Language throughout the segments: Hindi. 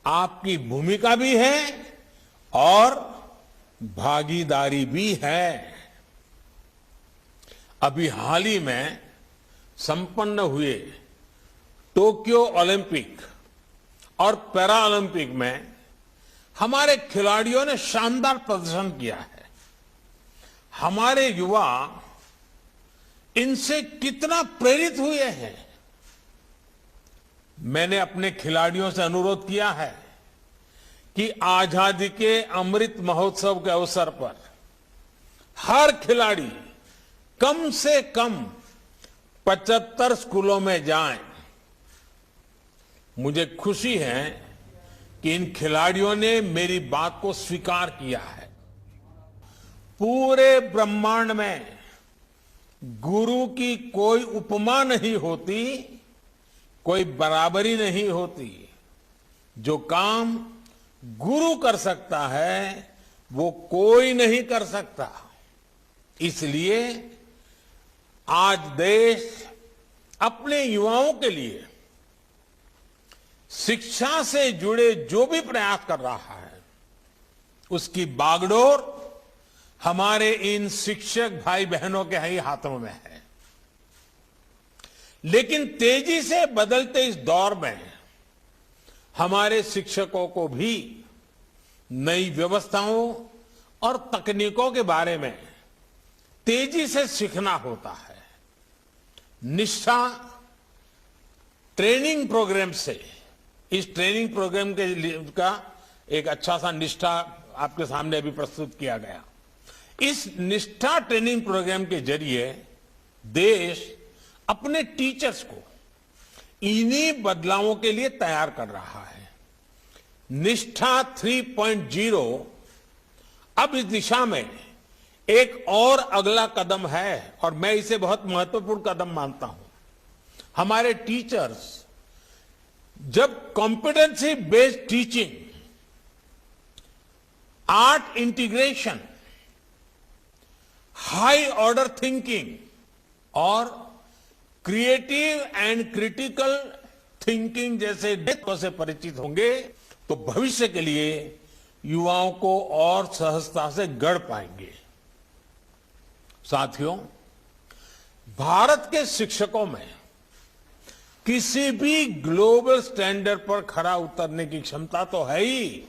आपकी भूमिका भी है और भागीदारी भी है। अभी हाल ही में संपन्न हुए टोक्यो ओलंपिक और पैरा ओलंपिक में हमारे खिलाड़ियों ने शानदार प्रदर्शन किया है। हमारे युवा इनसे कितना प्रेरित हुए हैं। मैंने अपने खिलाड़ियों से अनुरोध किया है कि आजादी के अमृत महोत्सव के अवसर पर हर खिलाड़ी कम से कम 75 स्कूलों में जाएं। मुझे खुशी है कि इन खिलाड़ियों ने मेरी बात को स्वीकार किया है। पूरे ब्रह्मांड में गुरु की कोई उपमा नहीं होती, कोई बराबरी नहीं होती। जो काम गुरु कर सकता है वो कोई नहीं कर सकता। इसलिए आज देश अपने युवाओं के लिए शिक्षा से जुड़े जो भी प्रयास कर रहा है उसकी बागडोर हमारे इन शिक्षक भाई बहनों के ही हाथों में है। लेकिन तेजी से बदलते इस दौर में हमारे शिक्षकों को भी नई व्यवस्थाओं और तकनीकों के बारे में तेजी से सीखना होता है। निष्ठा ट्रेनिंग प्रोग्राम से, इस ट्रेनिंग प्रोग्राम का एक अच्छा सा निष्ठा आपके सामने अभी प्रस्तुत किया गया। इस निष्ठा ट्रेनिंग प्रोग्राम के जरिए देश अपने टीचर्स को इन्हीं बदलावों के लिए तैयार कर रहा है। निष्ठा 3.0 अब इस दिशा में एक और अगला कदम है और मैं इसे बहुत महत्वपूर्ण कदम मानता हूं। हमारे टीचर्स जब competency based teaching, art integration, high order thinking और क्रिएटिव एंड क्रिटिकल थिंकिंग जैसे तत्वों से परिचित होंगे तो भविष्य के लिए युवाओं को और सहजता से गढ़ पाएंगे। साथियों, भारत के शिक्षकों में किसी भी ग्लोबल स्टैंडर्ड पर खरा उतरने की क्षमता तो है ही,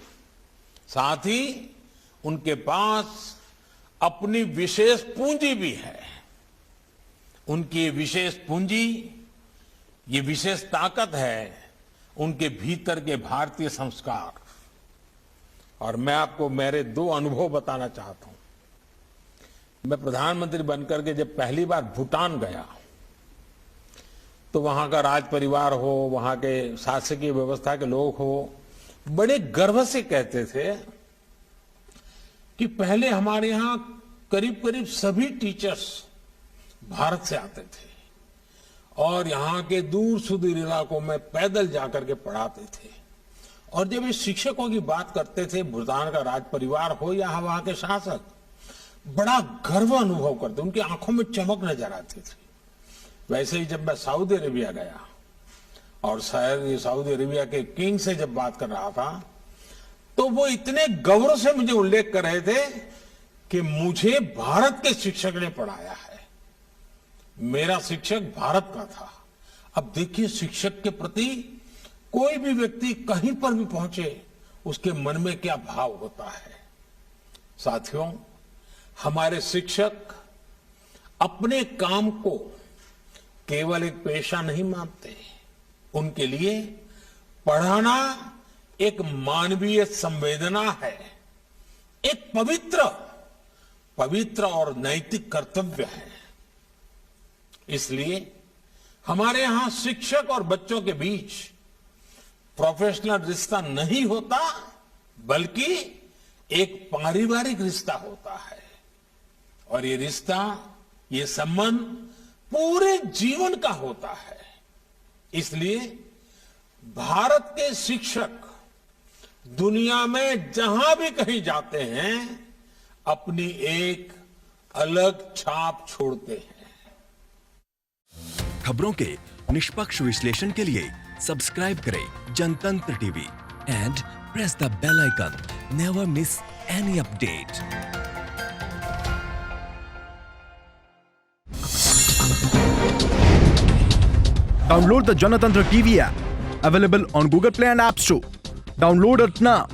साथ ही उनके पास अपनी विशेष पूंजी भी है। उनकी ये विशेष पूंजी, ये विशेष ताकत है उनके भीतर के भारतीय संस्कार। और मैं आपको मेरे 2 अनुभव बताना चाहता हूं। मैं प्रधानमंत्री बनकर के जब पहली बार भूटान गया तो वहां का राज परिवार हो, वहां के शासकीय व्यवस्था के लोग हो, बड़े गर्व से कहते थे कि पहले हमारे यहां करीब करीब सभी टीचर्स भारत से आते थे और यहां के दूर सुदूर इलाकों में पैदल जाकर के पढ़ाते थे। और जब ये शिक्षकों की बात करते थे, भूटान का राज परिवार हो या वहां के शासक, बड़ा गर्व अनुभव करते, उनकी आंखों में चमक नजर आती थी। वैसे ही जब मैं सऊदी अरेबिया गया और शायद सऊदी अरेबिया के किंग से जब बात कर रहा था तो वो इतने गौरव से मुझे उल्लेख कर रहे थे कि मुझे भारत के शिक्षक ने पढ़ाया है, मेरा शिक्षक भारत का था। अब देखिए, शिक्षक के प्रति कोई भी व्यक्ति कहीं पर भी पहुंचे उसके मन में क्या भाव होता है। साथियों, हमारे शिक्षक अपने काम को केवल एक पेशा नहीं मानते, उनके लिए पढ़ाना एक मानवीय संवेदना है, एक पवित्र और नैतिक कर्तव्य है। इसलिए हमारे यहां शिक्षक और बच्चों के बीच प्रोफेशनल रिश्ता नहीं होता, बल्कि एक पारिवारिक रिश्ता होता है। और ये रिश्ता, ये संबंध पूरे जीवन का होता है। इसलिए भारत के शिक्षक दुनिया में जहां भी कहीं जाते हैं अपनी एक अलग छाप छोड़ते हैं। खबरों के निष्पक्ष विश्लेषण के लिए सब्सक्राइब करें जनतंत्र TV. and press the bell icon. Never miss any update. Download the Janatantra TV app, available on Google Play and App Store. Download it now.